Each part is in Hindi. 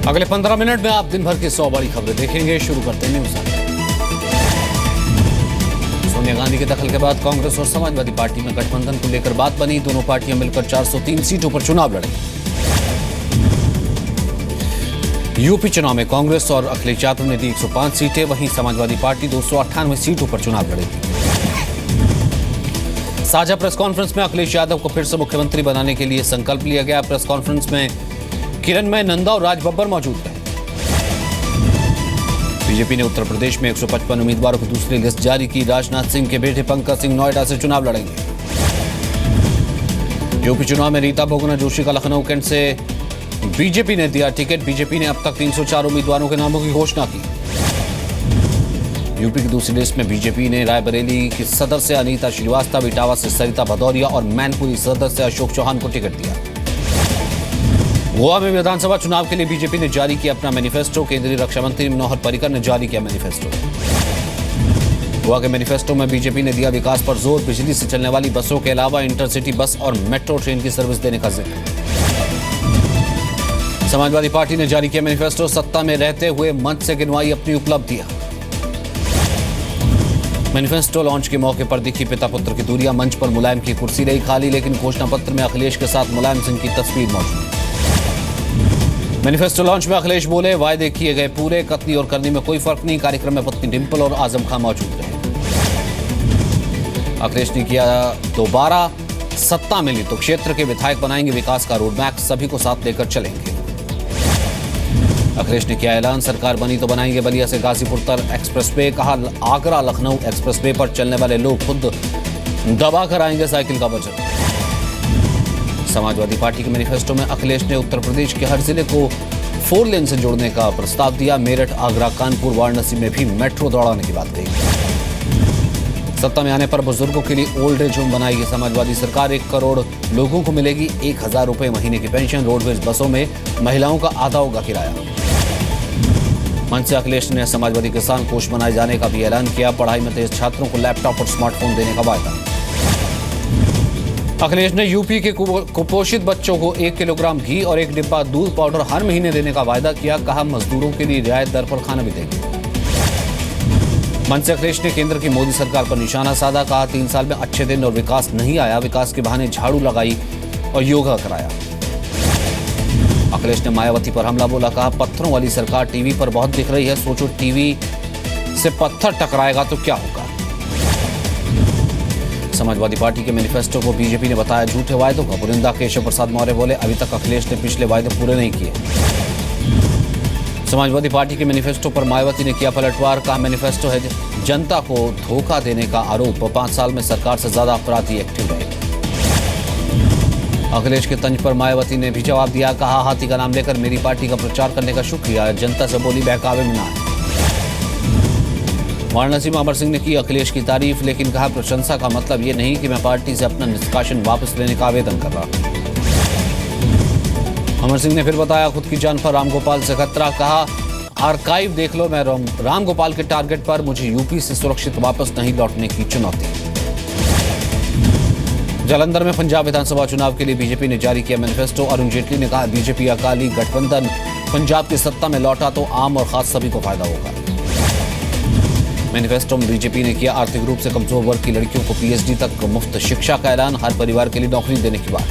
अगले 15 मिनट में आप दिन भर की 100 बड़ी खबरें देखेंगे। शुरू करते हैं न्यूज़। सोनिया गांधी के दखल के बाद कांग्रेस और समाजवादी पार्टी में गठबंधन को लेकर बात बनी। दोनों पार्टियां मिलकर 403 सीटों पर चुनाव लड़ेंगी। यूपी चुनाव में कांग्रेस और अखिलेश यादव ने दी 105 सीटें, वहीं समाजवादी पार्टी 298 सीटों पर चुनाव लड़ेगी। साझा प्रेस कॉन्फ्रेंस में अखिलेश यादव को फिर से मुख्यमंत्री बनाने के लिए संकल्प लिया गया। प्रेस कॉन्फ्रेंस में किरणमय नंदा और राज बब्बर मौजूद रहे। बीजेपी ने उत्तर प्रदेश में 155 उम्मीदवारों की दूसरी लिस्ट जारी की। राजनाथ सिंह के बेटे पंकज सिंह नोएडा से चुनाव लड़ेंगे। यूपी चुनाव में रीता बहुगुणा जोशी का लखनऊ कैंट से बीजेपी ने दिया टिकट। बीजेपी ने अब तक 304 उम्मीदवारों के नामों की घोषणा की। यूपी की दूसरी लिस्ट में बीजेपी ने रायबरेली की सदर से अनीता श्रीवास्तव, इटावा से सरिता भदौरिया और मैनपुरी सदर से अशोक चौहान को टिकट दिया। गोवा में विधानसभा चुनाव के लिए बीजेपी ने जारी किया अपना मैनिफेस्टो। केंद्रीय रक्षा मंत्री मनोहर पर्रिकर ने जारी किया मैनिफेस्टो। गोवा के मैनिफेस्टो में बीजेपी ने दिया विकास पर जोर। बिजली से चलने वाली बसों के अलावा इंटरसिटी बस और मेट्रो ट्रेन की सर्विस देने का जिक्र। समाजवादी पार्टी ने जारी किया मैनिफेस्टो। सत्ता में रहते हुए मंच से गिनवाई अपनी उपलब्धियां। मैनिफेस्टो लॉन्च के मौके पर दिखी पिता पुत्र की दूरियां। मंच पर मुलायम की कुर्सी रही खाली, लेकिन घोषणा पत्र में अखिलेश के साथ मुलायम सिंह की तस्वीर मौजूद। मैनिफेस्टो लॉन्च में अखिलेश बोले, वायदे किए गए पूरे, कथनी और करनी में कोई फर्क नहीं। कार्यक्रम में पत्नी डिंपल और आजम खान मौजूद रहे। अखिलेश ने किया, दोबारा सत्ता मिली तो क्षेत्र के विधायक बनाएंगे विकास का रोडमैप, सभी को साथ लेकर चलेंगे। अखिलेश ने किया ऐलान, सरकार बनी तो बनाएंगे बलिया से गाजीपुर तक एक्सप्रेसवे। कहा, आगरा लखनऊ एक्सप्रेसवे पर चलने वाले लोग खुद दबा कर आएंगे साइकिल का बजट। समाजवादी पार्टी के मैनिफेस्टो में अखिलेश ने उत्तर प्रदेश के हर जिले को 4 लेन से जोड़ने का प्रस्ताव दिया। मेरठ, आगरा, कानपुर, वाराणसी में भी मेट्रो दौड़ाने की बात कही। सत्ता में आने पर बुजुर्गों के लिए ओल्ड एज होम बनाएगी समाजवादी सरकार। 1 करोड़ लोगों को मिलेगी 1000 रुपए महीने की पेंशन। रोडवेज बसों में महिलाओं का आधा होगा किराया। मंच से अखिलेश ने समाजवादी किसान कोष बनाए जाने का भी ऐलान किया। पढ़ाई में तेज छात्रों को लैपटॉप और स्मार्टफोन देने का वायदा। अखिलेश ने यूपी के कुपोषित बच्चों को 1 किलोग्राम घी और 1 डिब्बा दूध पाउडर हर महीने देने का वायदा किया। कहा, मजदूरों के लिए रियायत दर पर खाना भी देंगे। मंच से अखिलेश ने केंद्र की मोदी सरकार पर निशाना साधा। कहा, 3 साल में अच्छे दिन और विकास नहीं आया। विकास के बहाने झाड़ू लगाई और योगा कराया। अखिलेश ने मायावती पर हमला बोला। कहा, पत्थरों वाली सरकार टीवी पर बहुत दिख रही है, सोचो टीवी से पत्थर टकराएगा तो क्या होगा। समाजवादी पार्टी के मैनिफेस्टो को बीजेपी ने बताया झूठे वायदों का पुरिंदा। केशव प्रसाद मौर्य बोले, अभी तक अखिलेश ने पिछले वायदे पूरे नहीं किए। समाजवादी पार्टी के मैनिफेस्टो पर मायावती ने किया पलटवार। कहा, मैनिफेस्टो है जनता को धोखा देने का आरोप। 5 साल में सरकार से ज्यादा अपराधी एक्टिव रहे। अखिलेश के तंज पर मायावती ने भी जवाब दिया। कहा, हाथी का नाम लेकर मेरी पार्टी का प्रचार करने का शुक्रिया। जनता से बोली, बहकावे में ना। वाराणसी में अमर सिंह ने की अखिलेश की तारीफ, लेकिन कहा, प्रशंसा का मतलब ये नहीं कि मैं पार्टी से अपना निष्कासन वापस लेने का आवेदन कर रहा। अमर सिंह ने फिर बताया, खुद की जान पर रामगोपाल से खतरा। कहा, आर्काइव देख लो, मैं रामगोपाल के टारगेट पर। मुझे यूपी से सुरक्षित वापस नहीं लौटने की चुनौती। जालंधर में पंजाब विधानसभा चुनाव के लिए बीजेपी ने जारी किया मैनिफेस्टो। अरुण जेटली ने कहा, बीजेपी अकाली गठबंधन पंजाब की सत्ता में लौटा तो आम और खास सभी को फायदा होगा। मैनिफेस्टो में बीजेपी ने किया आर्थिक रूप से कमजोर वर्ग की लड़कियों को पीएचडी तक मुफ्त शिक्षा का ऐलान। हर परिवार के लिए नौकरी देने की बात।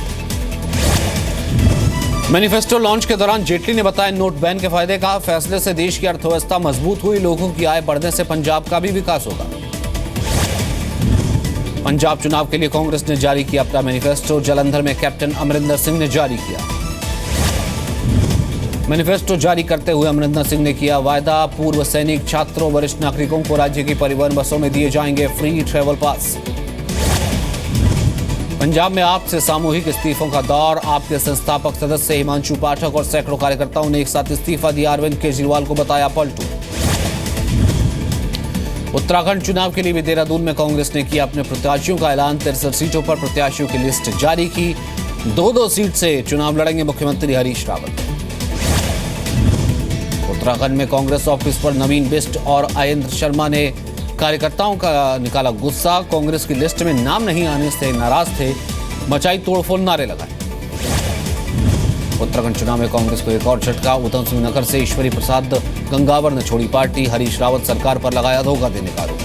मैनिफेस्टो लॉन्च के दौरान जेटली ने बताया नोट बैन के फायदे। कहा, फैसले से देश की अर्थव्यवस्था मजबूत हुई, लोगों की आय बढ़ने से पंजाब का भी विकास होगा। पंजाब चुनाव के लिए कांग्रेस ने जारी किया अपना मैनिफेस्टो। जालंधर में कैप्टन अमरिंदर सिंह ने जारी किया मैनिफेस्टो। जारी करते हुए अमरिंदर सिंह ने किया वायदा, पूर्व सैनिक, छात्रों, वरिष्ठ नागरिकों को राज्य की परिवहन बसों में दिए जाएंगे फ्री ट्रैवल पास। पंजाब में आप से सामूहिक इस्तीफों का दौर। आपके संस्थापक सदस्य हिमांशु पाठक और सैकड़ों कार्यकर्ताओं ने एक साथ इस्तीफा दिया। अरविंद केजरीवाल को बताया पलटू। उत्तराखंड चुनाव के लिए भी देहरादून में कांग्रेस ने किया अपने प्रत्याशियों का ऐलान। 63 सीटों पर प्रत्याशियों की लिस्ट जारी की। 2-2 सीट से चुनाव लड़ेंगे मुख्यमंत्री हरीश रावत। उत्तराखंड में कांग्रेस ऑफिस पर नवीन बिष्ट और आयेंद्र शर्मा ने कार्यकर्ताओं का निकाला गुस्सा। कांग्रेस की लिस्ट में नाम नहीं आने से नाराज थे, मचाई तोड़फोड़, नारे लगाए। उत्तराखंड चुनाव में कांग्रेस को एक और झटका। उधम सिंह नगर से ईश्वरी प्रसाद गंगावर ने छोड़ी पार्टी। हरीश रावत सरकार पर लगाया धोखा देने का आरोप।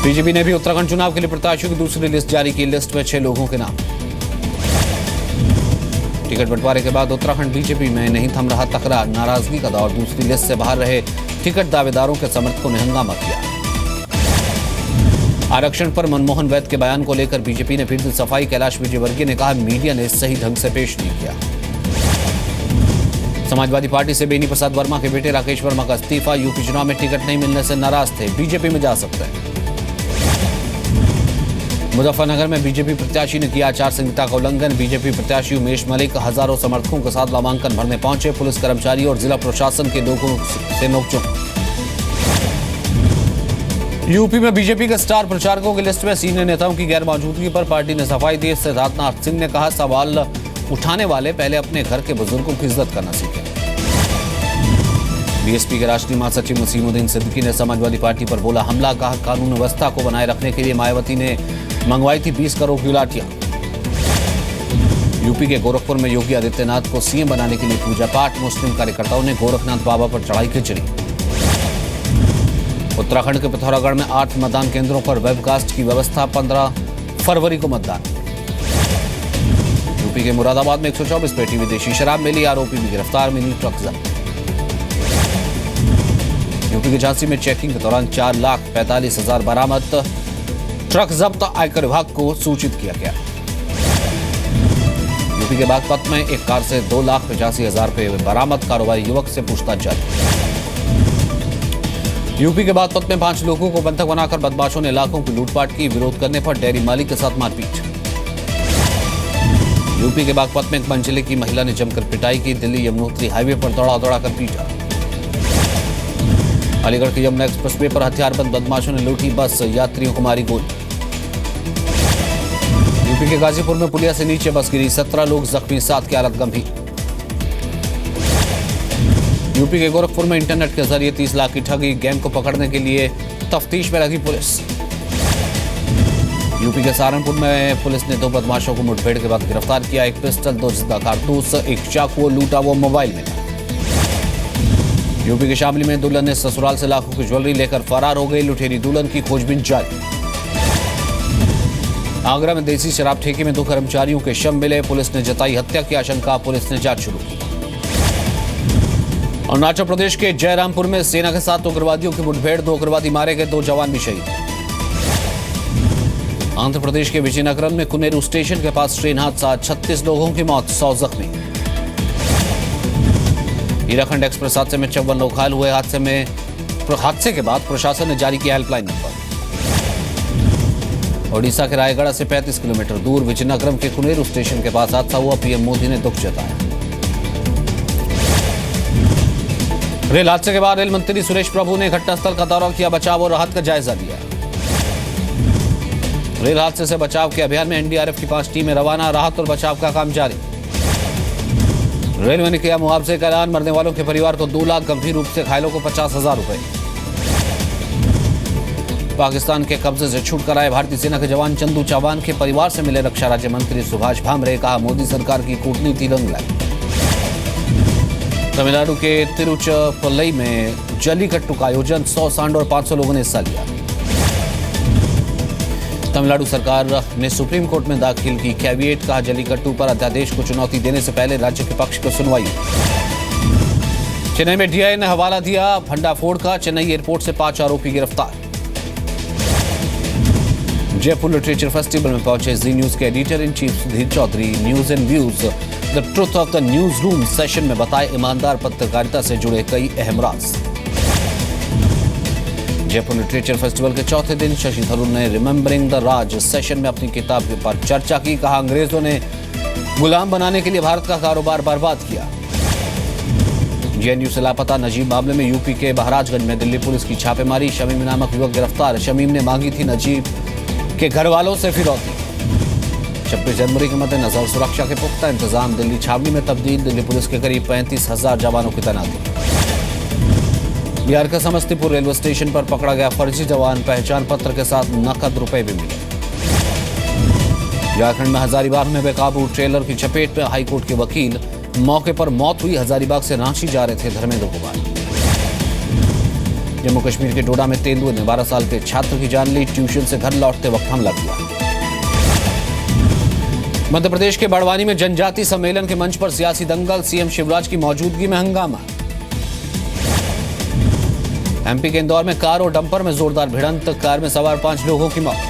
बीजेपी ने भी उत्तराखंड चुनाव के लिए प्रत्याशियों की दूसरी लिस्ट जारी की। लिस्ट में 6 लोगों के नाम। टिकट बंटवारे के बाद उत्तराखंड बीजेपी में नहीं थम रहा तकरार। नाराजगी का दौर। दूसरी लिस्ट से बाहर रहे टिकट दावेदारों के समर्थकों ने हंगामा किया। आरक्षण पर मनमोहन वैद्य के बयान को लेकर बीजेपी ने फिर दी सफाई। कैलाश विजयवर्गीय ने कहा, मीडिया ने सही ढंग से पेश नहीं किया। समाजवादी पार्टी से बेनी प्रसाद वर्मा के बेटे राकेश वर्मा का इस्तीफा। यूपी चुनाव में टिकट नहीं मिलने से नाराज थे, बीजेपी में जा सकते हैं। मुजफ्फरनगर में बीजेपी प्रत्याशी ने किया आचार संहिता का उल्लंघन। बीजेपी प्रत्याशी उमेश मलिक हजारों समर्थकों के साथ नामांकन भरने पहुंचे। पुलिस कर्मचारी और जिला प्रशासन के लोगों से नोकझोंक। यूपी में बीजेपी के स्टार प्रचारकों की लिस्ट में सीनियर नेताओं की गैर मौजूदगी पर पार्टी ने सफाई दी। सिद्धार्थनाथ सिंह ने कहा, सवाल उठाने वाले पहले अपने घर के बुजुर्गों की इज्जत करना सीखें। बीएसपी के राष्ट्रीय महासचिव नसीमुद्दीन सिद्दीकी ने समाजवादी पार्टी पर बोला हमला। कहा, कानून व्यवस्था को बनाए रखने के लिए मायावती ने मंगवाई थी 20 करोड़ की लाठियां। यूपी के गोरखपुर में योगी आदित्यनाथ को सीएम बनाने के लिए पूजा पाठ। मुस्लिम कार्यकर्ताओं ने गोरखनाथ बाबा पर चढ़ाई खिचड़ी। उत्तराखंड के पिथौरागढ़ में 8 मतदान केंद्रों पर वेबकास्ट की व्यवस्था। 15 फरवरी को मतदान। यूपी के मुरादाबाद में 124 पेटी विदेशी शराब मिली। आरोपी भी गिरफ्तार। मिली ट्रक जब्त। यूपी के झांसी में चेकिंग के दौरान 4,45,000 बरामद। ट्रक जब्त। आयकर विभाग को सूचित किया गया। यूपी के बागपत में एक कार से 2,85,000 रुपये बरामद। कारोबारी युवक से पूछताछ जारी। यूपी के बागपत में 5 लोगों को बंधक बनाकर बदमाशों ने लाखों की लूटपाट की। विरोध करने पर डेयरी मालिक के साथ मारपीट। यूपी के बागपत में एक मंजिले की महिला ने जमकर पिटाई की। दिल्ली यमुनोत्री हाईवे पर दौड़ा कर पीटा। अलीगढ़ के यमुना एक्सप्रेसवे पर हथियारबंद बदमाशों ने लूटी बस। यात्रियों को मारी गोली। यूपी के गाजीपुर में पुलिया से नीचे बस गिरी। 17 लोग जख्मी, 7 की हालत गंभीर। यूपी के गोरखपुर में इंटरनेट के जरिए 30 लाख की ठगी। गैंग को पकड़ने के लिए तफ्तीश में लगी पुलिस। यूपी के सहारनपुर में पुलिस ने 2 बदमाशों को मुठभेड़ के बाद गिरफ्तार किया। एक पिस्टल, 2 जिंदा कारतूस, एक चाकू, लूटा हुआ मोबाइल मिला। यूपी के शामली में दुल्हन ने ससुराल से लाखों की ज्वेलरी लेकर फरार हो गई। लुटेरी दुल्हन की खोजबीन जारी। आगरा में देसी शराब ठेके में 2 कर्मचारियों के शव मिले। पुलिस ने जताई हत्या की आशंका। पुलिस ने जांच शुरू की। अरुणाचल प्रदेश के जयरामपुर में सेना के साथ उग्रवादियों की मुठभेड़। 2 उग्रवादी मारे गए, 2 जवान भी शहीद। आंध्र प्रदेश के विजयनगरम में कुनेरू स्टेशन के पास ट्रेन हादसा। 36 लोगों की मौत, 100 जख्मी। हीराखंड एक्सप्रेस हादसे में 54 लोग घायल हुए। हादसे के बाद प्रशासन ने जारी किया हेल्पलाइन नंबर। ओडिशा के रायगढ़ से 35 किलोमीटर दूर विजयनगरम के कुनेरू स्टेशन के पास हादसा हुआ। पीएम मोदी ने दुख जताया। रेल हादसे के बाद रेल मंत्री सुरेश प्रभु ने घटनास्थल का दौरा किया। बचाव और राहत का जायजा लिया। रेल हादसे से बचाव के अभियान में एनडीआरएफ की 5 टीमें रवाना। राहत और बचाव का काम जारी। रेलवे ने किया मुआवजे का ऐलान। मरने वालों के परिवार को 2 लाख, गंभीर रूप से घायलों को 50,000 रुपए। पाकिस्तान के कब्जे से छूटकर आए भारतीय सेना के जवान चंदू चौहान के परिवार से मिले रक्षा राज्य मंत्री सुभाष भामरे। कहा, मोदी सरकार की कूटनीति रंग लाई। तमिलनाडु के तिरुचिरापल्ली में जल्लीकट्टू का आयोजन। 100 सांड और 500 लोगों ने हिस्सा लिया। तमिलनाडु सरकार ने सुप्रीम कोर्ट में दाखिल की कैविएट। कहा, जल्लीकट्टू पर अध्यादेश को चुनौती देने से पहले राज्य के पक्ष को सुनवाई। चेन्नई में डीआई ने हवाला दिया भंडाफोड़ का। चेन्नई एयरपोर्ट से 5 आरोपी गिरफ्तार। जयपुर लिटरेचर फेस्टिवल में पहुंचे जी न्यूज के editor in chief Sudhir Chaudhary. News and views the truth of the news room session में बताए ईमानदार पत्रकारिता से जुड़े कई अहम राज। जयपुर लिटरेचर फेस्टिवल के चौथे दिन शशि थरूर ने रिमेंबरिंग द राज सेशन में अपनी किताब पर चर्चा की। कहा, अंग्रेजों ने गुलाम बनाने के लिए भारत का कारोबार बर्बाद किया। जेएनयू से लापता नजीब मामले में यूपी के महाराजगंज में दिल्ली पुलिस की छापेमारी। शमीम नामक युवक गिरफ्तार। शमीम ने मांगी थी नजीब के घर वालों से फिरौती। 26 जनवरी के मद्देनजर सुरक्षा के पुख्ता इंतजाम। दिल्ली छावनी में तब्दील। दिल्ली पुलिस के करीब 35,000 जवानों की तैनाती। बिहार के समस्तीपुर रेलवे स्टेशन पर पकड़ा गया फर्जी जवान। पहचान पत्र के साथ नकद रुपए भी मिले। झारखंड में हजारीबाग में बेकाबू ट्रेलर की चपेट में हाईकोर्ट के वकील, मौके पर मौत हुई। हजारीबाग से रांची जा रहे थे धर्मेंद्र कुमार। जम्मू कश्मीर के डोडा में तेंदुए ने 12 साल के छात्र की जान ली। ट्यूशन से घर लौटते वक्त हमला किया। मध्य प्रदेश के बड़वानी में जनजाति सम्मेलन के मंच पर सियासी दंगल, सीएम शिवराज की मौजूदगी में हंगामा। एमपी के इंदौर में कार और डंपर में जोरदार भिड़ंत, कार में सवार 5 लोगों की मौत।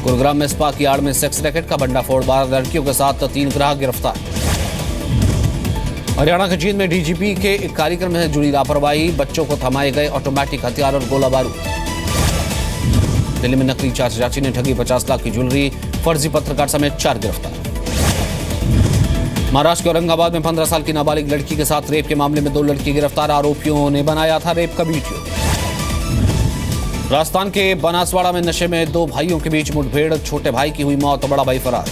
गुरुग्राम में स्पा की आड़ में सेक्स रैकेट का भंडाफोड़, 12 लड़कियों के साथ 3 ग्राहक गिरफ्तार। हरियाणा के जींद में डीजीपी के एक कार्यक्रम से जुड़ी लापरवाही, बच्चों को थमाए गए ऑटोमेटिक हथियार और गोला बारूद। दिल्ली में नकली चाचा चाची ने ठगी 50 लाख की ज्वेलरी, फर्जी पत्रकार समेत 4 गिरफ्तार। महाराष्ट्र के औरंगाबाद में 15 साल की नाबालिग लड़की के साथ रेप के मामले में 2 लड़की गिरफ्तार, आरोपियों ने बनाया था रेप का वीडियो। राजस्थान के बनासवाड़ा में नशे में 2 भाइयों के बीच मुठभेड़, छोटे भाई की हुई मौत, बड़ा भाई फरार।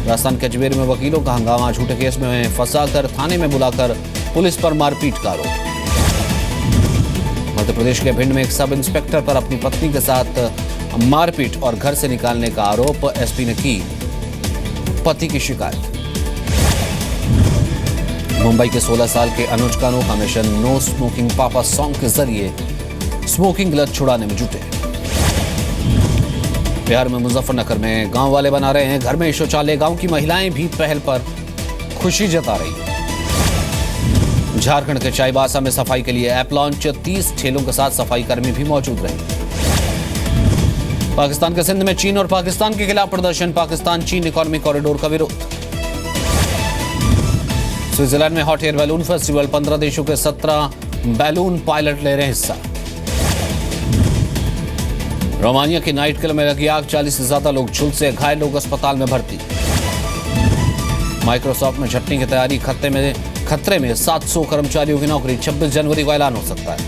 राजस्थान के अजमेर में वकीलों का हंगामा, झूठे केस में फंसाकर थाने में बुलाकर पुलिस पर मारपीट का आरोप। मध्य प्रदेश के भिंड में एक सब इंस्पेक्टर पर अपनी पत्नी के साथ मारपीट और घर से निकालने का आरोप, एसपी ने की पति की शिकायत। मुंबई के 16 साल के अनुज कानू का मिशन नो स्मोकिंग पापा सॉन्ग के जरिए स्मोकिंग लत छुड़ाने में जुटे। बिहार में मुजफ्फरनगर में गांव वाले बना रहे हैं घर में शौचालय, गांव की महिलाएं भी पहल पर खुशी जता रही हैं। झारखंड के चाईबासा में सफाई के लिए ऐप लॉन्च, 30 ठेलों के साथ सफाई कर्मी भी मौजूद रहे। पाकिस्तान के सिंध में चीन और पाकिस्तान के खिलाफ प्रदर्शन, पाकिस्तान चीन इकोनॉमिक कॉरिडोर का विरोध। स्विट्जरलैंड में हॉट एयर बैलून फेस्टिवल, 15 देशों के 17 बैलून पायलट ले रहे हिस्सा। रोमानिया की नाइट क्लब में लगी आग, 40 से ज्यादा लोग झुलसे, घायल लोग अस्पताल में भर्ती। माइक्रोसॉफ्ट में छटनी की तैयारी, खतरे में 700 कर्मचारियों की नौकरी, 26 जनवरी को ऐलान हो सकता है।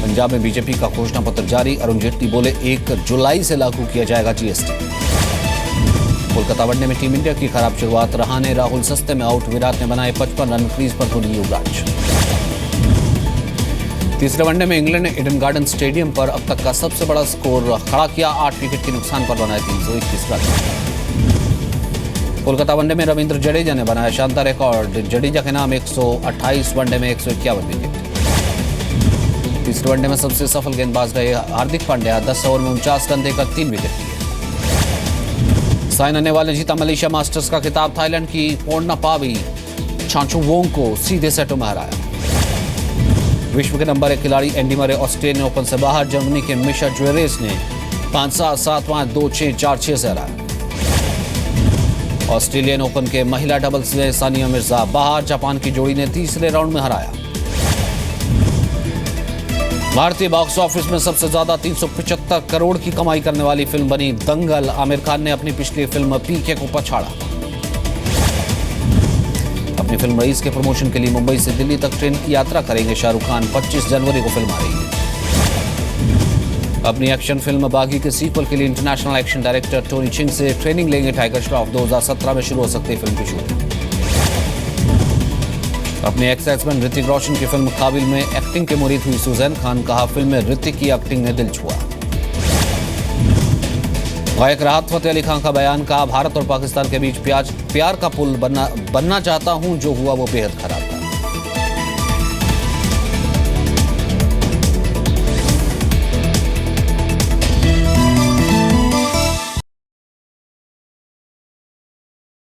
पंजाब में बीजेपी का घोषणा पत्र जारी, अरुण जेटली बोले 1 जुलाई से लागू किया जाएगा जीएसटी। कोलकाता वनडे में टीम इंडिया की खराब शुरुआत, रहाणे राहुल सस्ते में आउट, विराट ने बनाए 55 रन, क्रीज पर धोनी युवराज। तीसरे वनडे में इंग्लैंड ने ईडन गार्डन स्टेडियम पर अब तक का सबसे बड़ा स्कोर खड़ा किया, 8 विकेट के नुकसान पर बनाए 321 रन। कोलकाता वनडे में रविंद्र जडेजा ने बनाया शानदार रिकॉर्ड, जडेजा के नाम 128 वनडे में 151 विकेट। तीसरे वनडे में सबसे सफल गेंदबाज रहे हार्दिक पांड्या, 10 ओवर में 49 रन देकर 3 विकेट लिए। साइना नेहवाल ने जीता मलेशिया मास्टर्स का खिताब, थाईलैंड की पोर्नपावी चांचुवोंग को सीधे सेटों में हराया। विश्व के नंबर 1 खिलाड़ी एंडी मरे ऑस्ट्रेलियन ओपन से बाहर, जर्मनी के मिशा ज्वेरेस ने 5-7, 7-5, 2-6, 4-6 से हराया। ऑस्ट्रेलियन ओपन के महिला डबल्स में सानिया मिर्जा बाहर, जापान की जोड़ी ने तीसरे राउंड में हराया। भारतीय बॉक्स ऑफिस में सबसे ज्यादा 375 करोड़ की कमाई करने वाली फिल्म बनी दंगल, आमिर खान ने अपनी पिछली फिल्म पीके को पछाड़ा। अपनी फिल्म रईस के प्रमोशन के लिए मुंबई से दिल्ली तक ट्रेन की यात्रा करेंगे शाहरुख खान, 25 जनवरी को फिल्म आ रही है। अपनी एक्शन फिल्म बागी के सीक्वल के लिए इंटरनेशनल एक्शन डायरेक्टर टोनी चिंग से ट्रेनिंग लेंगे टाइगर श्रॉफ, 2017 में शुरू हो सकती है फिल्म की शूटिंग। अपने एक्स हस्बैंड ऋतिक रोशन की फिल्म काबिल में एक्टिंग के मुरीद हुई सुजैन खान, कहा फिल्म में ऋतिक की एक्टिंग ने दिल छुआ। गायक राहत फतेह अली खान का बयान, कहा भारत और पाकिस्तान के बीच प्यार का पुल बनना चाहता हूं, जो हुआ वो बेहद खराब था।